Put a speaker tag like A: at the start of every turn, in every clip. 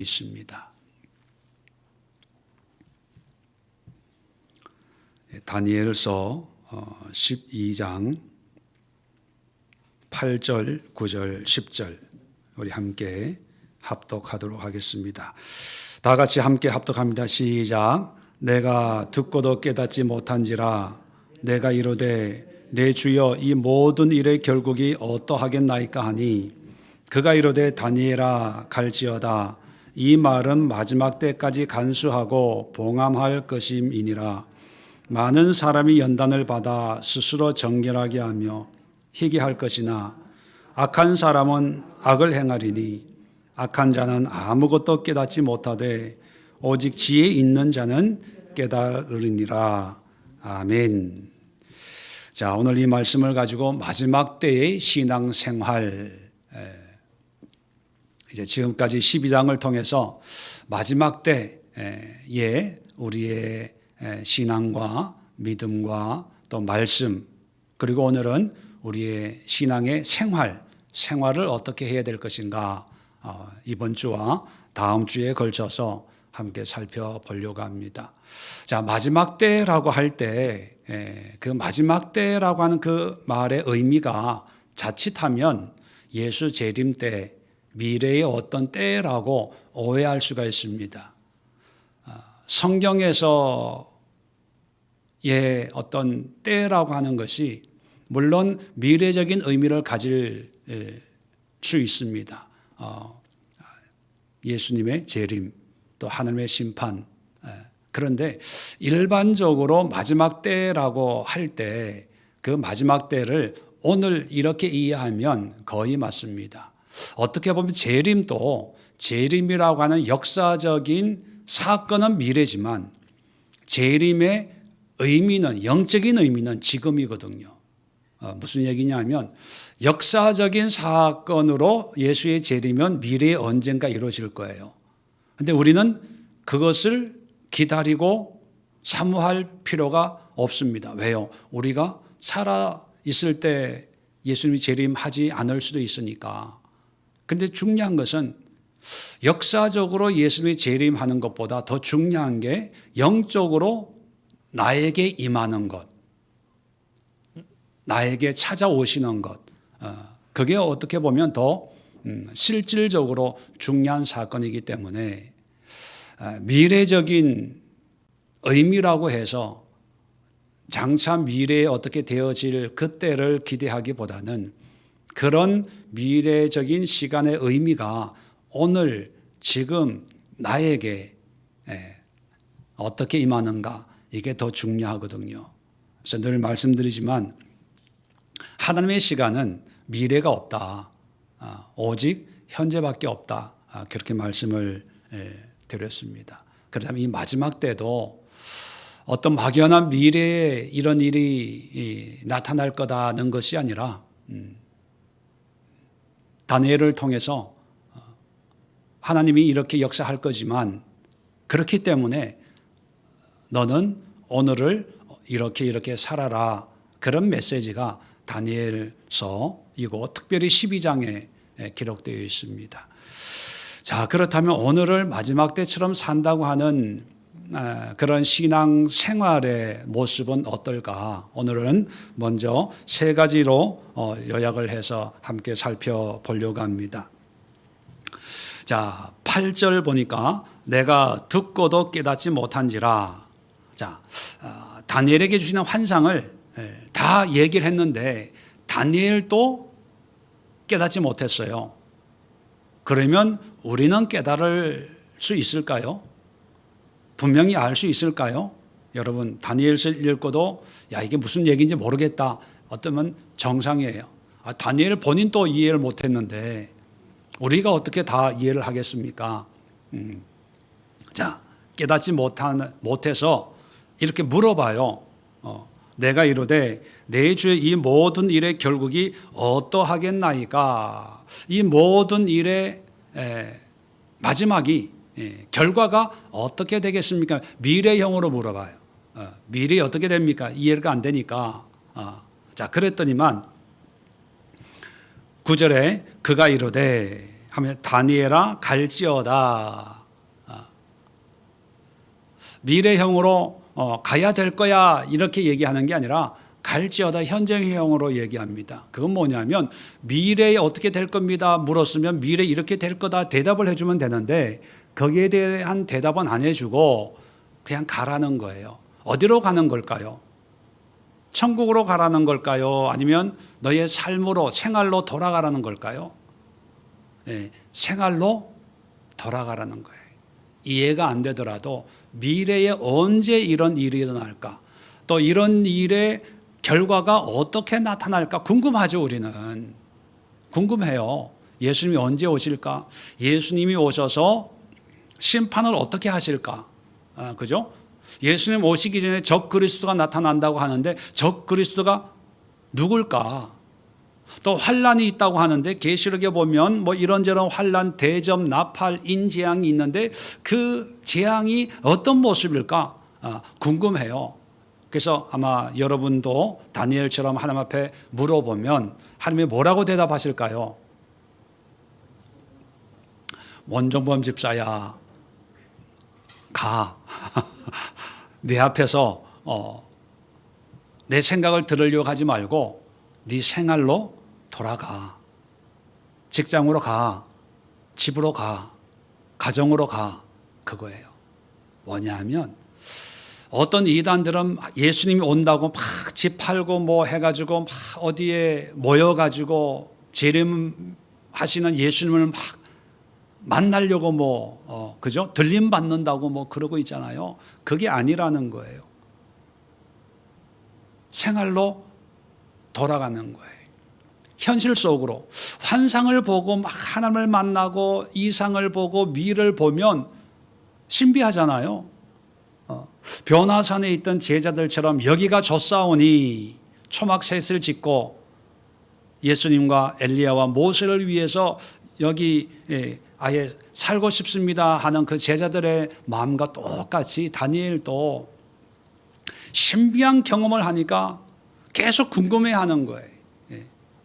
A: 있습니다. 다니엘서 12장 8절, 9절, 10절 우리 함께 합독하도록 하겠습니다. 다 같이 함께 합독합니다. 시작. 내가 듣고도 깨닫지 못한지라 내가 이르되 내 주여 이 모든 일의 결국이 어떠하겠나이까 하니 그가 이르되 다니엘아 갈지어다 이 말은 마지막 때까지 간수하고 봉함할 것임이니라. 많은 사람이 연단을 받아 스스로 정결하게 하며 희귀할 것이나 악한 사람은 악을 행하리니 악한 자는 아무것도 깨닫지 못하되 오직 지혜 있는 자는 깨달으리니라. 아멘. 자, 오늘 이 말씀을 가지고 마지막 때의 신앙생활, 이제 지금까지 12장을 통해서 마지막 때에 우리의 신앙과 믿음과 또 말씀, 그리고 오늘은 우리의 신앙의 생활을 어떻게 해야 될 것인가, 이번 주와 다음 주에 걸쳐서 함께 살펴보려고 합니다. 자, 마지막 때라고 할 때, 그 마지막 때라고 하는 그 말의 의미가 자칫하면 예수 재림 때, 미래의 어떤 때라고 오해할 수가 있습니다. 성경에서의 어떤 때라고 하는 것이 물론 미래적인 의미를 가질 수 있습니다. 예수님의 재림, 또 하나님의 심판. 그런데 일반적으로 마지막 때라고 할 때 그 마지막 때를 오늘 이렇게 이해하면 거의 맞습니다. 어떻게 보면 재림이라고 하는 역사적인 사건은 미래지만 재림의 의미는, 영적인 의미는 지금이거든요. 무슨 얘기냐면 역사적인 사건으로 예수의 재림은 미래에 언젠가 이루어질 거예요. 그런데 우리는 그것을 기다리고 사모할 필요가 없습니다. 왜요? 우리가 살아 있을 때 예수님이 재림하지 않을 수도 있으니까. 그런데 중요한 것은 역사적으로 예수님이 재림하는 것보다 더 중요한 게 영적으로 나에게 임하는 것, 나에게 찾아오시는 것, 그게 어떻게 보면 더 실질적으로 중요한 사건이기 때문에 미래적인 의미라고 해서 장차 미래에 어떻게 되어질 그때를 기대하기보다는 그런 미래적인 시간의 의미가 오늘 지금 나에게 어떻게 임하는가, 이게 더 중요하거든요. 그래서 늘 말씀드리지만 하나님의 시간은 미래가 없다. 오직 현재밖에 없다. 그렇게 말씀을 드렸습니다. 그렇다면 이 마지막 때도 어떤 막연한 미래에 이런 일이 나타날 거다는 것이 아니라 다니엘을 통해서 하나님이 이렇게 역사할 거지만 그렇기 때문에 너는 오늘을 이렇게 살아라. 그런 메시지가 다니엘서이고 특별히 12장에 기록되어 있습니다. 자, 그렇다면 오늘을 마지막 때처럼 산다고 하는 그런 신앙 생활의 모습은 어떨까? 오늘은 먼저 세 가지로 요약을 해서 함께 살펴보려고 합니다. 자, 8절 보니까 내가 듣고도 깨닫지 못한지라. 자, 다니엘에게 주시는 환상을 다 얘기를 했는데 다니엘도 깨닫지 못했어요. 그러면 우리는 깨달을 수 있을까요? 분명히 알 수 있을까요? 여러분, 다니엘서 읽고도 야, 이게 무슨 얘기인지 모르겠다. 어쩌면 정상이에요. 다니엘 본인도 이해를 못했는데 우리가 어떻게 다 이해를 하겠습니까? 자, 깨닫지 못해서 이렇게 물어봐요. 내가 이르되 내 주의 이 모든 일의 결국이 어떠하겠나이까? 이 모든 일의 마지막이 결과가 어떻게 되겠습니까? 미래형으로 물어봐요. 미래에 어떻게 됩니까? 이해가 안 되니까. 자, 그랬더니만 9절에 그가 이르되, 하면 다니엘아 갈지어다. 미래형으로 가야 될 거야 이렇게 얘기하는 게 아니라 갈지어다 현재형으로 얘기합니다. 그건 뭐냐면 미래에 어떻게 될 겁니다 물었으면 미래 이렇게 될 거다 대답을 해주면 되는데 거기에 대한 대답은 안 해주고 그냥 가라는 거예요. 어디로 가는 걸까요? 천국으로 가라는 걸까요? 아니면 너의 삶으로 생활로 돌아가라는 걸까요? 네, 생활로 돌아가라는 거예요. 이해가 안 되더라도 미래에 언제 이런 일이 일어날까? 또 이런 일의 결과가 어떻게 나타날까 궁금하죠. 우리는 궁금해요. 예수님이 언제 오실까? 예수님이 오셔서 심판을 어떻게 하실까? 그죠? 예수님 오시기 전에 적 그리스도가 나타난다고 하는데 적 그리스도가 누굴까? 또 환란이 있다고 하는데 계시록에 보면 뭐 이런저런 환란, 대접, 나팔, 인재앙이 있는데 그 재앙이 어떤 모습일까? 궁금해요. 그래서 아마 여러분도 다니엘처럼 하나님 앞에 물어보면 하나님이 뭐라고 대답하실까요? 원종범 집사야, 가. 내 앞에서 내 생각을 들으려고 하지 말고 네 생활로 돌아가. 직장으로 가. 집으로 가. 가정으로 가. 그거예요. 뭐냐면 어떤 이단들은 예수님이 온다고 막 집 팔고 뭐 해가지고 막 어디에 모여가지고 재림하시는 예수님을 막 만나려고 뭐 그죠? 들림 받는다고 뭐 그러고 있잖아요. 그게 아니라는 거예요. 생활로 돌아가는 거예요. 현실 속으로 환상을 보고 막 하나님을 만나고 이상을 보고 미를 보면 신비하잖아요. 변화산에 있던 제자들처럼 여기가 좋사오니 초막셋을 짓고 예수님과 엘리야와 모세를 위해서 여기 아예 살고 싶습니다 하는 그 제자들의 마음과 똑같이 다니엘도 신비한 경험을 하니까 계속 궁금해하는 거예요.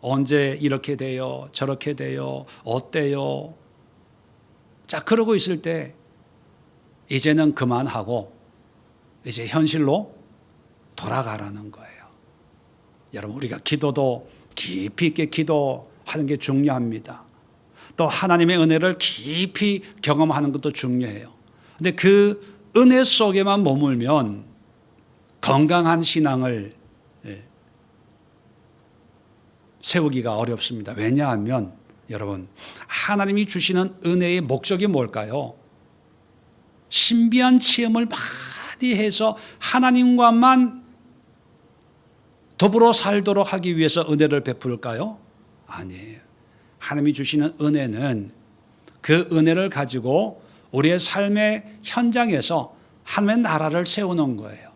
A: 언제 이렇게 돼요? 저렇게 돼요? 어때요? 자, 그러고 있을 때 이제는 그만하고 이제 현실로 돌아가라는 거예요. 여러분, 우리가 기도도 깊이 있게 기도하는 게 중요합니다. 또 하나님의 은혜를 깊이 경험하는 것도 중요해요. 근데 그 은혜 속에만 머물면 건강한 신앙을 세우기가 어렵습니다. 왜냐하면 여러분, 하나님이 주시는 은혜의 목적이 뭘까요? 신비한 체험을 많이 해서 하나님과만 더불어 살도록 하기 위해서 은혜를 베풀까요? 아니에요. 하나님이 주시는 은혜는 그 은혜를 가지고 우리의 삶의 현장에서 하나님의 나라를 세우는 거예요.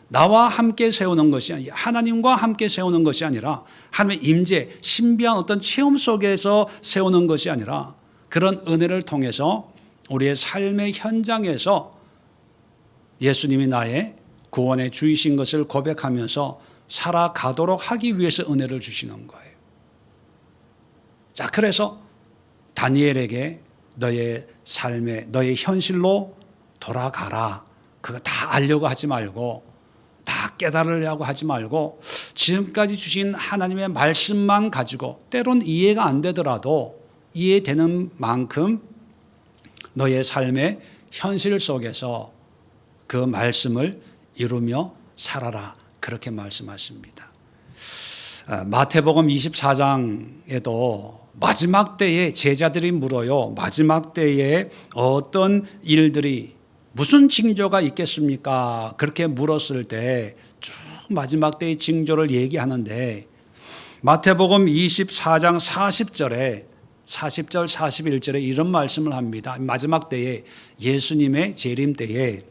A: 나와 함께 세우는 것이 아니라 하나님과 함께 세우는 것이 아니라 하나님의 임재, 신비한 어떤 체험 속에서 세우는 것이 아니라 그런 은혜를 통해서 우리의 삶의 현장에서 예수님이 나의 구원의 주이신 것을 고백하면서 살아가도록 하기 위해서 은혜를 주시는 거예요. 자, 그래서 다니엘에게 너의 삶에, 너의 현실로 돌아가라. 그거 다 알려고 하지 말고, 다 깨달으려고 하지 말고, 지금까지 주신 하나님의 말씀만 가지고, 때론 이해가 안 되더라도 이해되는 만큼 너의 삶의 현실 속에서 그 말씀을 이루며 살아라. 그렇게 말씀하십니다. 마태복음 24장에도 마지막 때에 제자들이 물어요. 마지막 때에 어떤 일들이 무슨 징조가 있겠습니까? 그렇게 물었을 때 쭉 마지막 때의 징조를 얘기하는데 마태복음 24장 40절 41절에 이런 말씀을 합니다. 마지막 때에 예수님의 재림 때에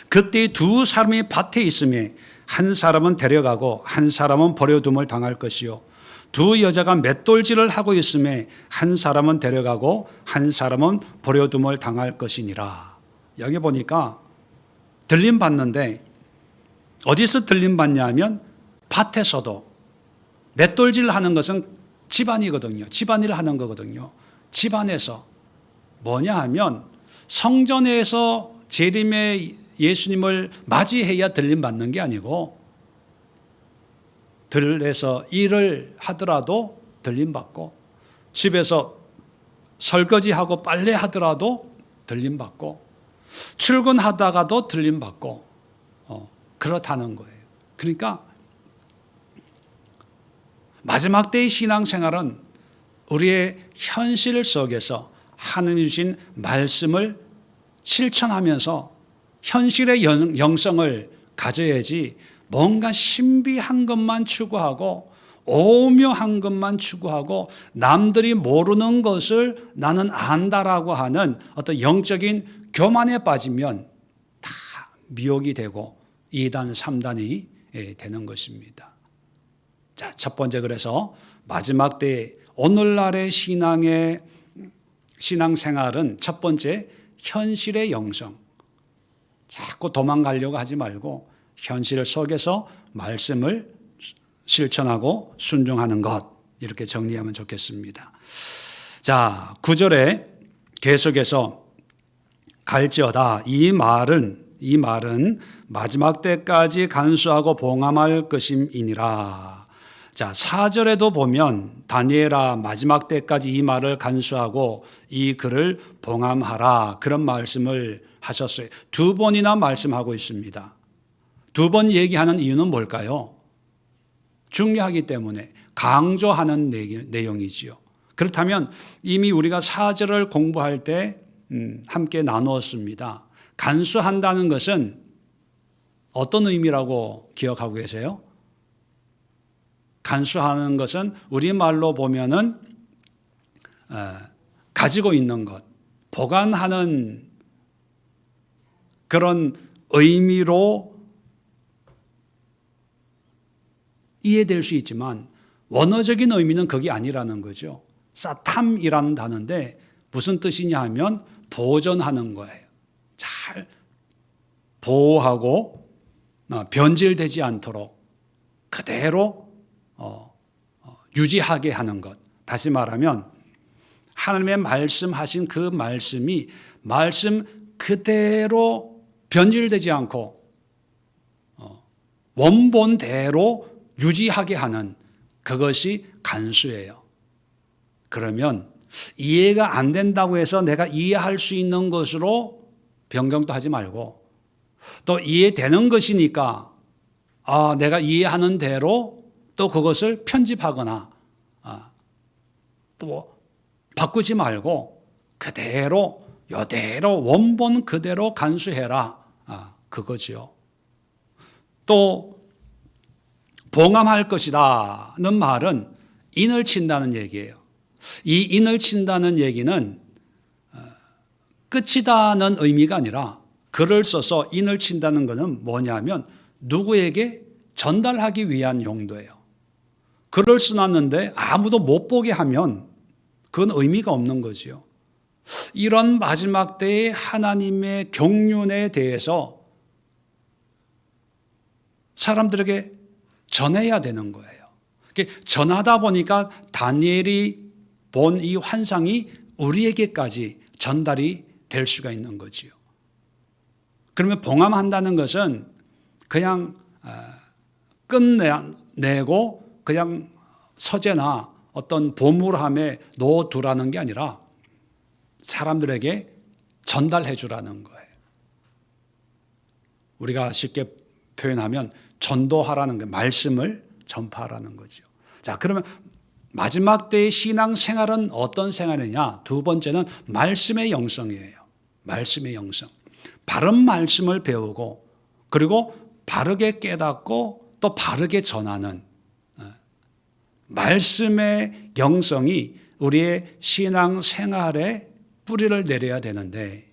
A: 그때 두 사람이 밭에 있음에 한 사람은 데려가고 한 사람은 버려둠을 당할 것이요 두 여자가 맷돌질을 하고 있음에 한 사람은 데려가고 한 사람은 버려둠을 당할 것이니라. 여기 보니까 들림 받는데 어디서 들림 받냐 하면 밭에서도 맷돌질 하는 것은 집안이거든요. 집안일을 하는 거거든요. 집안에서 뭐냐 하면 성전에서 재림의 예수님을 맞이해야 들림 받는 게 아니고 들에서 일을 하더라도 들림 받고 집에서 설거지하고 빨래하더라도 들림 받고 출근하다가도 들림 받고 그렇다는 거예요. 그러니까 마지막 때의 신앙생활은 우리의 현실 속에서 하느님 주신 말씀을 실천하면서 현실의 영성을 가져야지 뭔가 신비한 것만 추구하고 오묘한 것만 추구하고 남들이 모르는 것을 나는 안다라고 하는 어떤 영적인 교만에 빠지면 다 미혹이 되고 2단, 3단이 되는 것입니다. 자, 첫 번째 그래서 마지막 때 오늘날의 신앙생활은 첫 번째 현실의 영성. 자꾸 도망가려고 하지 말고 현실 속에서 말씀을 실천하고 순종하는 것 이렇게 정리하면 좋겠습니다. 자, 9절에 계속해서 갈지어다 이 말은 마지막 때까지 간수하고 봉함할 것임이니라. 자, 4절에도 보면 다니엘아 마지막 때까지 이 말을 간수하고 이 글을 봉함하라 그런 말씀을 하셨어요. 두 번이나 말씀하고 있습니다. 두 번 얘기하는 이유는 뭘까요? 중요하기 때문에 강조하는 내용이지요. 그렇다면 이미 우리가 4절을 공부할 때 함께 나누었습니다. 간수한다는 것은 어떤 의미라고 기억하고 계세요? 간수하는 것은 우리말로 보면은 가지고 있는 것, 보관하는 그런 의미로 이해될 수 있지만 원어적인 의미는 그게 아니라는 거죠. 사탐이라는 단어인데 무슨 뜻이냐 하면 보존하는 거예요. 잘 보호하고 변질되지 않도록 그대로 유지하게 하는 것. 다시 말하면 하나님의 말씀하신 그 말씀이 말씀 그대로 변질되지 않고 원본대로 유지하게 하는 그것이 간수예요. 그러면 이해가 안 된다고 해서 내가 이해할 수 있는 것으로 변경도 하지 말고 또 이해되는 것이니까 내가 이해하는 대로 또 그것을 편집하거나 또 바꾸지 말고 그대로 이대로 원본 그대로 간수해라 그거지요. 또 봉함할 것이다는 말은 인을 친다는 얘기예요. 이 인을 친다는 얘기는 끝이다는 의미가 아니라 글을 써서 인을 친다는 것은 뭐냐면 누구에게 전달하기 위한 용도예요. 글을 써놨는데 아무도 못 보게 하면 그건 의미가 없는 거지요. 이런 마지막 때의 하나님의 경륜에 대해서 사람들에게 전해야 되는 거예요. 전하다 보니까 다니엘이 본 이 환상이 우리에게까지 전달이 될 수가 있는 거지요. 그러면 봉함한다는 것은 그냥 끝내고 그냥 서재나 어떤 보물함에 넣어두라는 게 아니라 사람들에게 전달해 주라는 거예요. 우리가 쉽게 표현하면 전도하라는 게 말씀을 전파하라는 거죠. 자, 그러면 마지막 때의 신앙생활은 어떤 생활이냐? 두 번째는 말씀의 영성이에요. 말씀의 영성. 바른 말씀을 배우고 그리고 바르게 깨닫고 또 바르게 전하는 말씀의 영성이 우리의 신앙생활에 뿌리를 내려야 되는데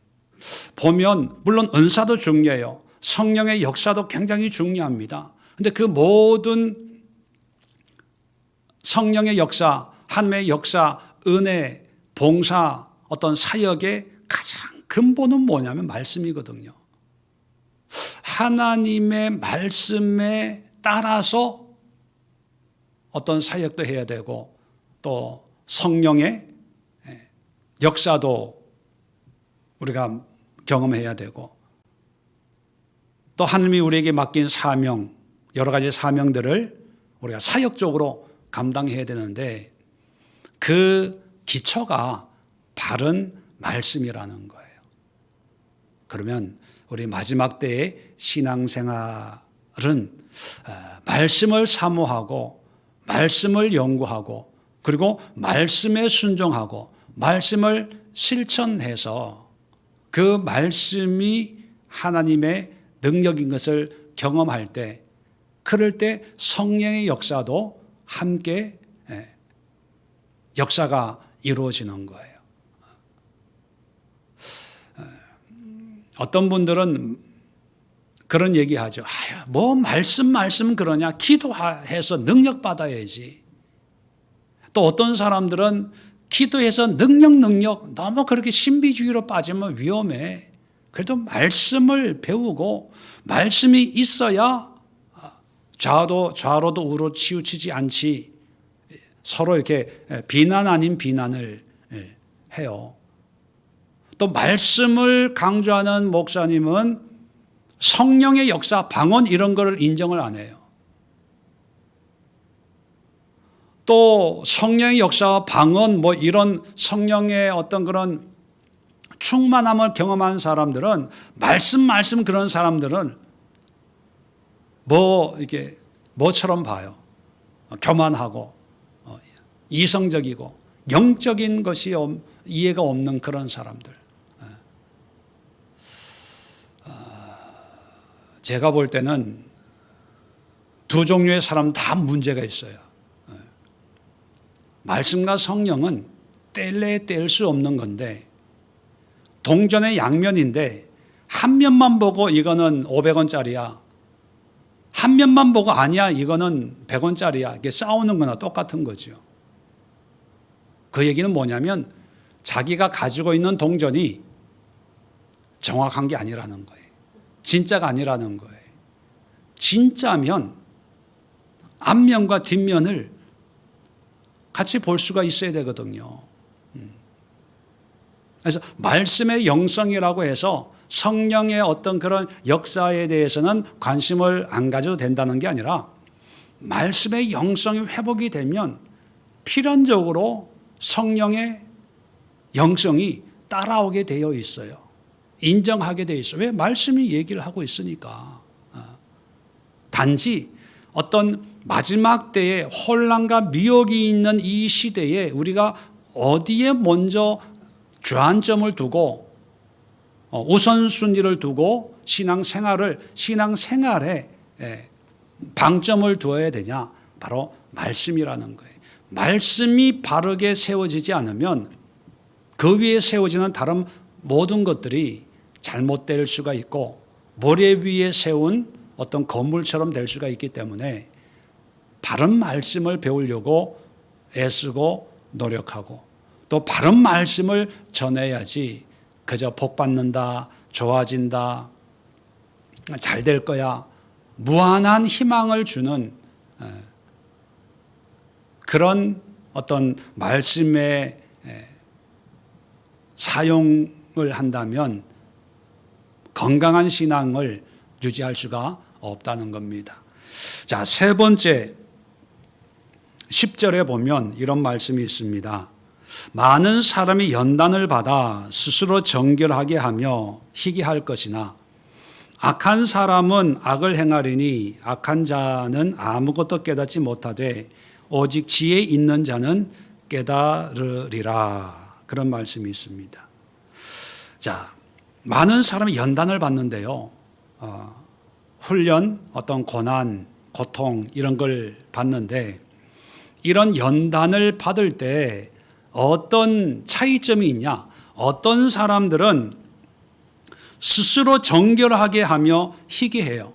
A: 보면 물론 은사도 중요해요. 성령의 역사도 굉장히 중요합니다. 그런데 그 모든 성령의 역사, 하나님의 역사, 은혜, 봉사, 어떤 사역의 가장 근본은 뭐냐면 말씀이거든요. 하나님의 말씀에 따라서 어떤 사역도 해야 되고 또 성령의 역사도 우리가 경험해야 되고, 또 하나님이 우리에게 맡긴 사명, 여러 가지 사명들을 우리가 사역적으로 감당해야 되는데, 그 기초가 바른 말씀이라는 거예요. 그러면 우리 마지막 때의 신앙생활은 말씀을 사모하고 말씀을 연구하고 그리고 말씀에 순종하고 말씀을 실천해서 그 말씀이 하나님의 능력인 것을 경험할 때, 그럴 때 성령의 역사도 함께 역사가 이루어지는 거예요. 어떤 분들은 그런 얘기하죠. 뭐 말씀 그러냐, 기도해서 능력 받아야지. 또 어떤 사람들은 기도해서 능력 너무 그렇게 신비주의로 빠지면 위험해. 그래도 말씀을 배우고 말씀이 있어야 좌로도 우로 치우치지 않지. 서로 이렇게 비난 아닌 비난을 해요. 또 말씀을 강조하는 목사님은 성령의 역사, 방언 이런 거를 인정을 안 해요. 또 성령의 역사와 방언 뭐 이런 성령의 어떤 그런 충만함을 경험한 사람들은 말씀 그런 사람들은 뭐 이렇게 뭐처럼 봐요. 교만하고 이성적이고 영적인 것이 이해가 없는 그런 사람들. 제가 볼 때는 두 종류의 사람 다 문제가 있어요. 말씀과 성령은 뗄래야 뗄 수 없는 건데, 동전의 양면인데 한 면만 보고 이거는 500원짜리야, 한 면만 보고 아니야 이거는 100원짜리야, 이게 싸우는 거나 똑같은 거죠. 그 얘기는 뭐냐면 자기가 가지고 있는 동전이 정확한 게 아니라는 거예요. 진짜가 아니라는 거예요. 진짜면 앞면과 뒷면을 같이 볼 수가 있어야 되거든요. 그래서 말씀의 영성이라고 해서 성령의 어떤 그런 역사에 대해서는 관심을 안 가져도 된다는 게 아니라, 말씀의 영성이 회복이 되면 필연적으로 성령의 영성이 따라오게 되어 있어요. 인정하게 되어 있어요. 왜? 말씀이 얘기를 하고 있으니까. 단지 어떤 마지막 때에 혼란과 미혹이 있는 이 시대에 우리가 어디에 먼저 주안점을 두고 우선순위를 두고 신앙생활에 방점을 두어야 되냐? 바로 말씀이라는 거예요. 말씀이 바르게 세워지지 않으면 그 위에 세워지는 다른 모든 것들이 잘못될 수가 있고, 모래 위에 세운 어떤 건물처럼 될 수가 있기 때문에 바른 말씀을 배우려고 애쓰고 노력하고, 또 바른 말씀을 전해야지 그저 복 받는다, 좋아진다, 잘 될 거야, 무한한 희망을 주는 그런 어떤 말씀의 사용을 한다면 건강한 신앙을 유지할 수가 없다는 겁니다. 자, 세 번째 10절에 보면 이런 말씀이 있습니다. 많은 사람이 연단을 받아 스스로 정결하게 하며 희귀할 것이나 악한 사람은 악을 행하리니 악한 자는 아무것도 깨닫지 못하되 오직 지혜 있는 자는 깨달으리라. 그런 말씀이 있습니다. 자, 많은 사람이 연단을 받는데요. 훈련, 어떤 고난, 고통 이런 걸 받는데, 이런 연단을 받을 때 어떤 차이점이 있냐? 어떤 사람들은 스스로 정결하게 하며 희귀해요.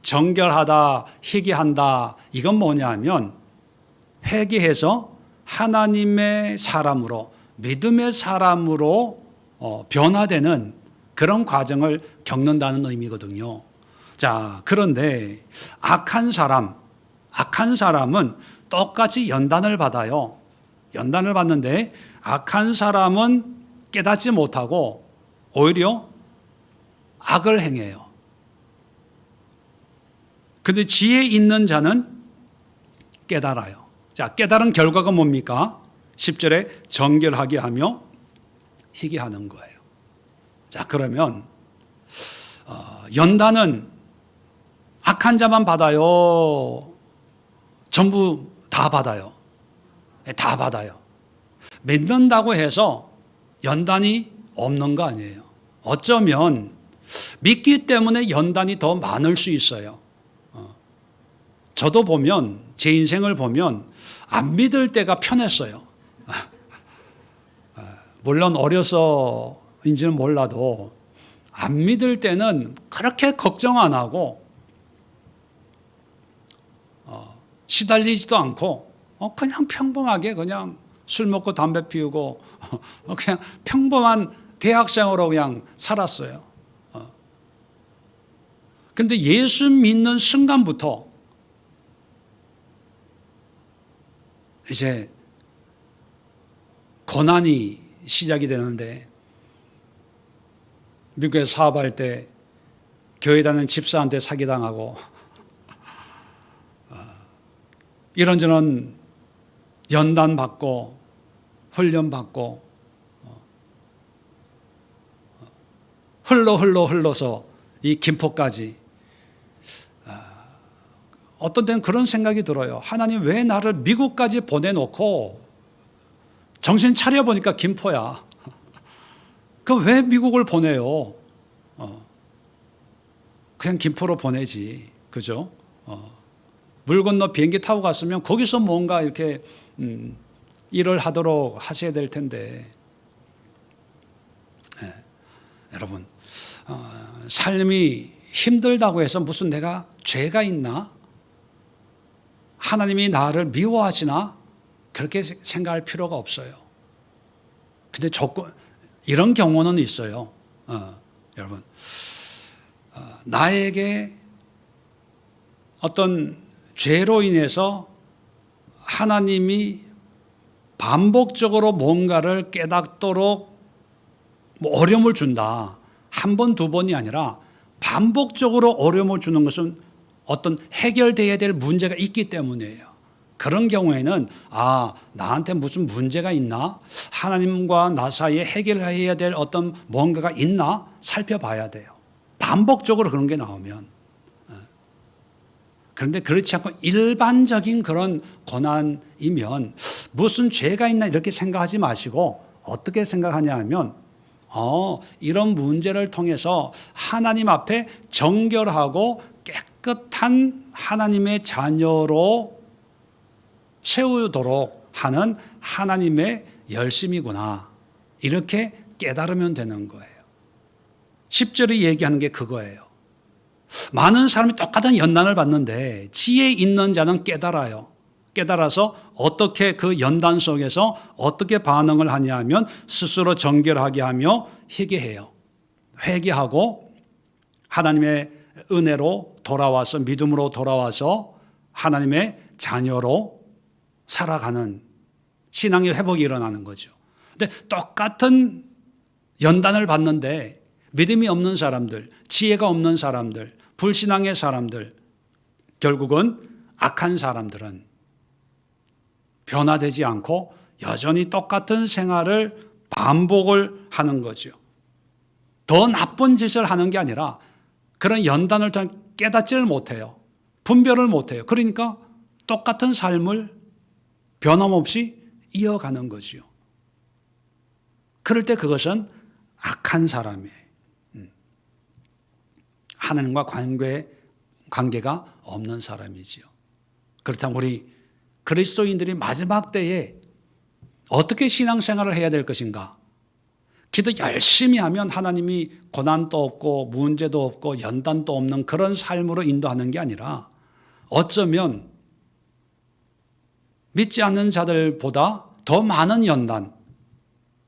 A: 정결하다, 희귀한다, 이건 뭐냐 하면 회개해서 하나님의 사람으로, 믿음의 사람으로 변화되는 그런 과정을 겪는다는 의미거든요. 자, 그런데 악한 사람은 똑같이 연단을 받아요. 연단을 받는데 악한 사람은 깨닫지 못하고 오히려 악을 행해요. 근데 지혜 있는 자는 깨달아요. 자, 깨달은 결과가 뭡니까? 10절에 정결하게 하며 희게 하는 거예요. 자, 그러면 연단은 악한 자만 받아요? 전부 다 받아요? 다 받아요. 믿는다고 해서 연단이 없는 거 아니에요. 어쩌면 믿기 때문에 연단이 더 많을 수 있어요. 저도 보면, 제 인생을 보면 안 믿을 때가 편했어요. 물론 어려서인지는 몰라도 안 믿을 때는 그렇게 걱정 안 하고 시달리지도 않고 그냥 평범하게 그냥 술 먹고 담배 피우고 그냥 평범한 대학생으로 그냥 살았어요. 그런데 예수 믿는 순간부터 이제 고난이 시작이 되는데, 미국에 사업할 때 교회 다니는 집사한테 사기당하고 이런저런 연단 받고 훈련 받고 흘러서 이 김포까지, 어떤 때는 그런 생각이 들어요. 하나님 왜 나를 미국까지 보내놓고, 정신 차려보니까 김포야. 그럼 왜 미국을 보내요? 그냥 김포로 보내지. 그죠? 물 건너 비행기 타고 갔으면 거기서 뭔가 이렇게 일을 하도록 하셔야 될 텐데. 네. 여러분, 삶이 힘들다고 해서 무슨 내가 죄가 있나? 하나님이 나를 미워하시나? 그렇게 생각할 필요가 없어요. 근데 이런 경우는 있어요. 여러분, 나에게 어떤 죄로 인해서 하나님이 반복적으로 뭔가를 깨닫도록 어려움을 준다. 한 번, 두 번이 아니라 반복적으로 어려움을 주는 것은 어떤 해결돼야 될 문제가 있기 때문이에요. 그런 경우에는 나한테 무슨 문제가 있나? 하나님과 나 사이에 해결해야 될 어떤 뭔가가 있나? 살펴봐야 돼요. 반복적으로 그런 게 나오면. 그런데 그렇지 않고 일반적인 그런 고난이면 무슨 죄가 있나 이렇게 생각하지 마시고 어떻게 생각하냐 하면 이런 문제를 통해서 하나님 앞에 정결하고 깨끗한 하나님의 자녀로 세우도록 하는 하나님의 열심이구나. 이렇게 깨달으면 되는 거예요. 10절이 얘기하는 게 그거예요. 많은 사람이 똑같은 연단을 받는데 지혜 있는 자는 깨달아요. 깨달아서 어떻게 그 연단 속에서 어떻게 반응을 하냐 하면 스스로 정결하게 하며 회개해요. 회개하고 하나님의 은혜로 돌아와서, 믿음으로 돌아와서 하나님의 자녀로 살아가는 신앙의 회복이 일어나는 거죠. 근데 똑같은 연단을 받는데 믿음이 없는 사람들, 지혜가 없는 사람들, 불신앙의 사람들, 결국은 악한 사람들은 변화되지 않고 여전히 똑같은 생활을 반복을 하는 거죠. 더 나쁜 짓을 하는 게 아니라 그런 연단을 통해 깨닫지를 못해요. 분별을 못해요. 그러니까 똑같은 삶을 변함없이 이어가는 거지요. 그럴 때 그것은 악한 사람이에요. 하나님과 관계가 없는 사람이지요. 그렇다면 우리 그리스도인들이 마지막 때에 어떻게 신앙생활을 해야 될 것인가? 기도 열심히 하면 하나님이 고난도 없고 문제도 없고 연단도 없는 그런 삶으로 인도하는 게 아니라 어쩌면 믿지 않는 자들보다 더 많은 연단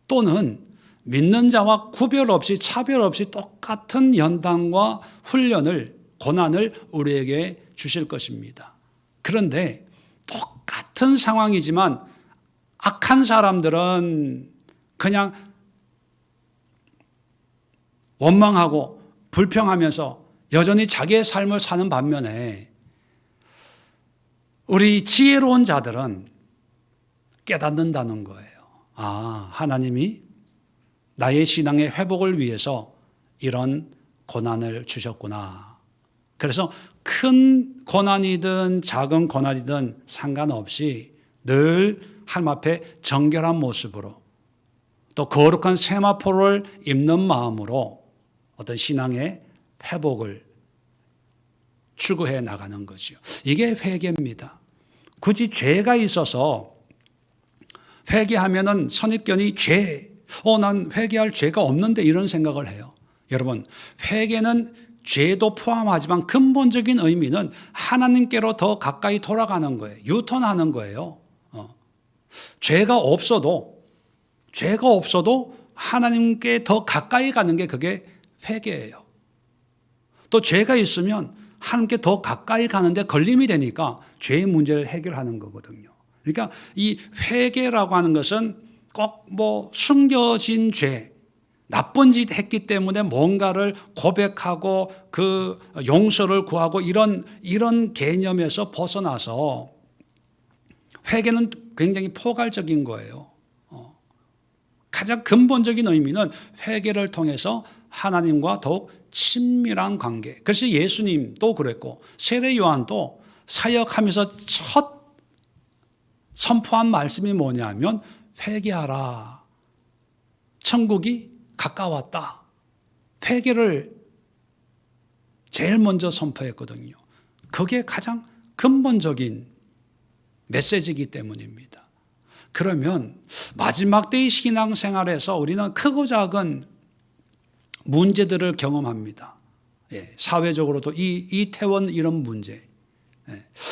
A: 또는 믿는 자와 구별 없이 차별 없이 똑같은 연단과 훈련을, 고난을 우리에게 주실 것입니다. 그런데 똑같은 상황이지만 악한 사람들은 그냥 원망하고 불평하면서 여전히 자기의 삶을 사는 반면에 우리 지혜로운 자들은 깨닫는다는 거예요. 아, 하나님이 나의 신앙의 회복을 위해서 이런 고난을 주셨구나. 그래서 큰 고난이든 작은 고난이든 상관없이 늘 하나님 앞에 정결한 모습으로 또 거룩한 세마포를 입는 마음으로 어떤 신앙의 회복을 추구해 나가는 거죠. 이게 회개입니다. 굳이 죄가 있어서 회개하면은 선입견이 난 회개할 죄가 없는데 이런 생각을 해요. 여러분, 회개는 죄도 포함하지만 근본적인 의미는 하나님께로 더 가까이 돌아가는 거예요. 유턴하는 거예요. 죄가 없어도 하나님께 더 가까이 가는 게 그게 회개예요. 또 죄가 있으면 하나님께 더 가까이 가는데 걸림이 되니까 죄의 문제를 해결하는 거거든요. 그러니까 이 회개라고 하는 것은 꼭 숨겨진 죄, 나쁜 짓 했기 때문에 뭔가를 고백하고 그 용서를 구하고 이런 개념에서 벗어나서 회개는 굉장히 포괄적인 거예요. 가장 근본적인 의미는 회개를 통해서 하나님과 더욱 친밀한 관계. 그래서 예수님도 그랬고 세례 요한도 사역하면서 첫 선포한 말씀이 뭐냐면 회개하라. 천국이 가까웠다. 회개를 제일 먼저 선포했거든요. 그게 가장 근본적인 메시지이기 때문입니다. 그러면 마지막 때의 신앙생활에서 우리는 크고 작은 문제들을 경험합니다. 사회적으로도 이태원 이런 문제.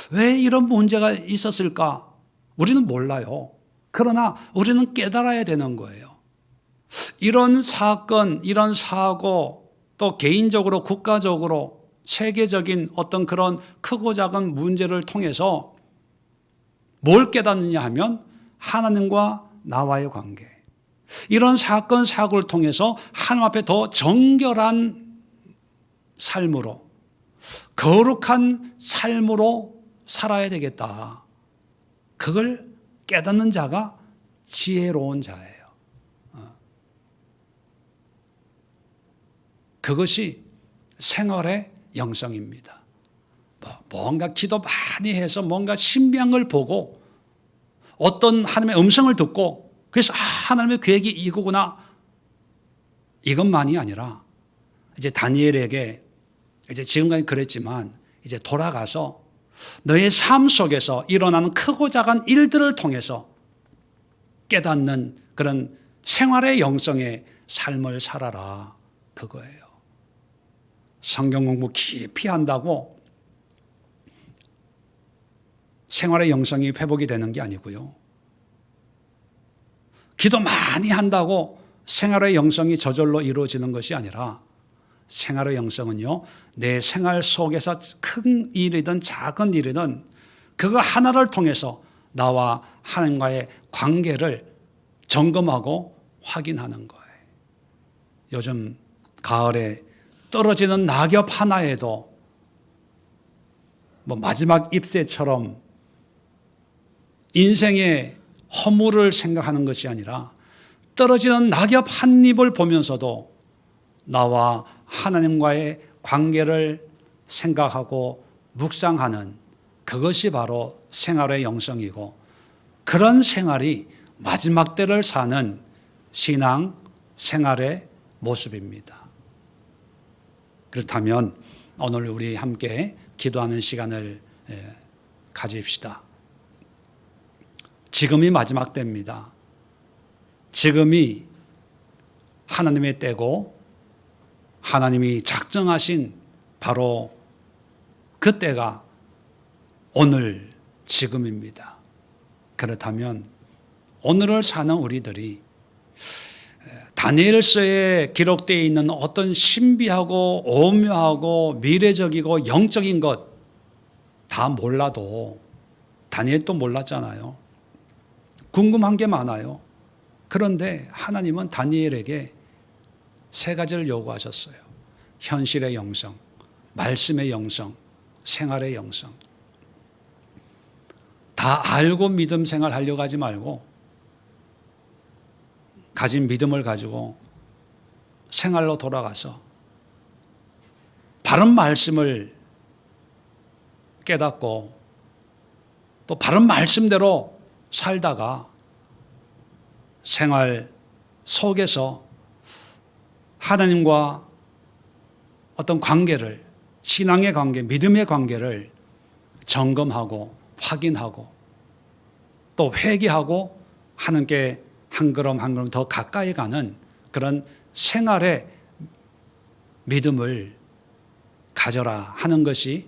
A: 왜 이런 문제가 있었을까? 우리는 몰라요. 그러나 우리는 깨달아야 되는 거예요. 이런 사건, 이런 사고, 또 개인적으로, 국가적으로, 세계적인 어떤 그런 크고 작은 문제를 통해서 뭘 깨닫느냐 하면 하나님과 나와의 관계. 이런 사건, 사고를 통해서 하나님 앞에 더 정결한 삶으로, 거룩한 삶으로 살아야 되겠다. 그걸 깨닫는 자가 지혜로운 자예요. 그것이 생활의 영성입니다. 뭔가 기도 많이 해서 뭔가 신비한 보고 어떤 하나님의 음성을 듣고 그래서 하나님의 계획이 이거구나. 이것만이 아니라 이제 다니엘에게 이제 지금까지 그랬지만 이제 돌아가서 너의 삶 속에서 일어나는 크고 작은 일들을 통해서 깨닫는 그런 생활의 영성의 삶을 살아라. 그거예요. 성경 공부 깊이 한다고 생활의 영성이 회복이 되는 게 아니고요. 기도 많이 한다고 생활의 영성이 저절로 이루어지는 것이 아니라 생활의 영성은요, 내 생활 속에서 큰 일이든 작은 일이든 그거 하나를 통해서 나와 하나님과의 관계를 점검하고 확인하는 거예요. 요즘 가을에 떨어지는 낙엽 하나에도 마지막 잎새처럼 인생의 허물을 생각하는 것이 아니라 떨어지는 낙엽 한 잎을 보면서도 나와 하나님과의 관계를 생각하고 묵상하는 그것이 바로 생활의 영성이고 그런 생활이 마지막 때를 사는 신앙 생활의 모습입니다. 그렇다면 오늘 우리 함께 기도하는 시간을 가집시다. 지금이 마지막 때입니다. 지금이 하나님의 때고 하나님이 작정하신 바로 그 때가 오늘 지금입니다. 그렇다면 오늘을 사는 우리들이 다니엘서에 기록되어 있는 어떤 신비하고 오묘하고 미래적이고 영적인 것 다 몰라도 다니엘도 몰랐잖아요. 궁금한 게 많아요. 그런데 하나님은 다니엘에게 세 가지를 요구하셨어요. 현실의 영성, 말씀의 영성, 생활의 영성. 다 알고 믿음 생활하려고 하지 말고 가진 믿음을 가지고 생활로 돌아가서 바른 말씀을 깨닫고 또 바른 말씀대로 살다가 생활 속에서 하나님과 어떤 관계를, 신앙의 관계, 믿음의 관계를 점검하고 확인하고 또 회개하고 하나님께 한 걸음 한 걸음 더 가까이 가는 그런 생활의 믿음을 가져라 하는 것이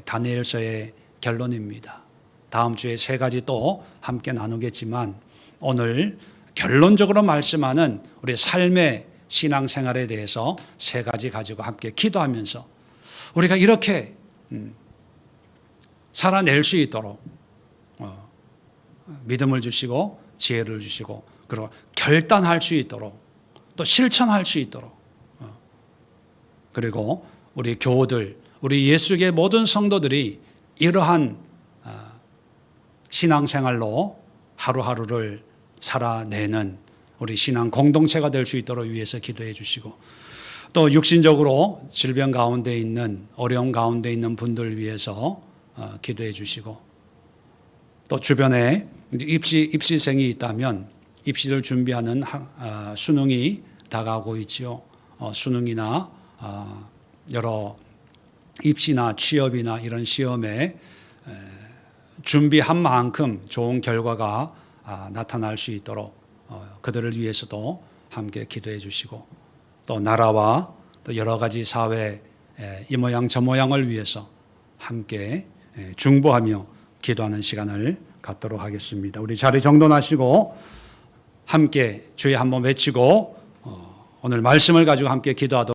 A: 다니엘서의 결론입니다. 다음 주에 세 가지 또 함께 나누겠지만 오늘 결론적으로 말씀하는 우리 삶의 신앙생활에 대해서 세 가지 가지고 함께 기도하면서 우리가 이렇게 살아낼 수 있도록 믿음을 주시고 지혜를 주시고 그리고 결단할 수 있도록 또 실천할 수 있도록 그리고 우리 교우들, 우리 예수의 모든 성도들이 이러한 신앙생활로 하루하루를 살아내는 우리 신앙 공동체가 될 수 있도록 위해서 기도해 주시고 또 육신적으로 질병 가운데 있는 어려움 가운데 있는 분들 위해서 기도해 주시고 또 주변에 입시생이 있다면 입시를 준비하는 수능이 다가오고 있지요. 수능이나 여러 입시나 취업이나 이런 시험에 준비한 만큼 좋은 결과가 나타날 수 있도록 그들을 위해서도 함께 기도해 주시고 또 나라와 또 여러 가지 사회 이 모양 저 모양을 위해서 함께 중보하며 기도하는 시간을 갖도록 하겠습니다. 우리 자리 정돈하시고 함께 주여 한번 외치고 오늘 말씀을 가지고 함께 기도하도록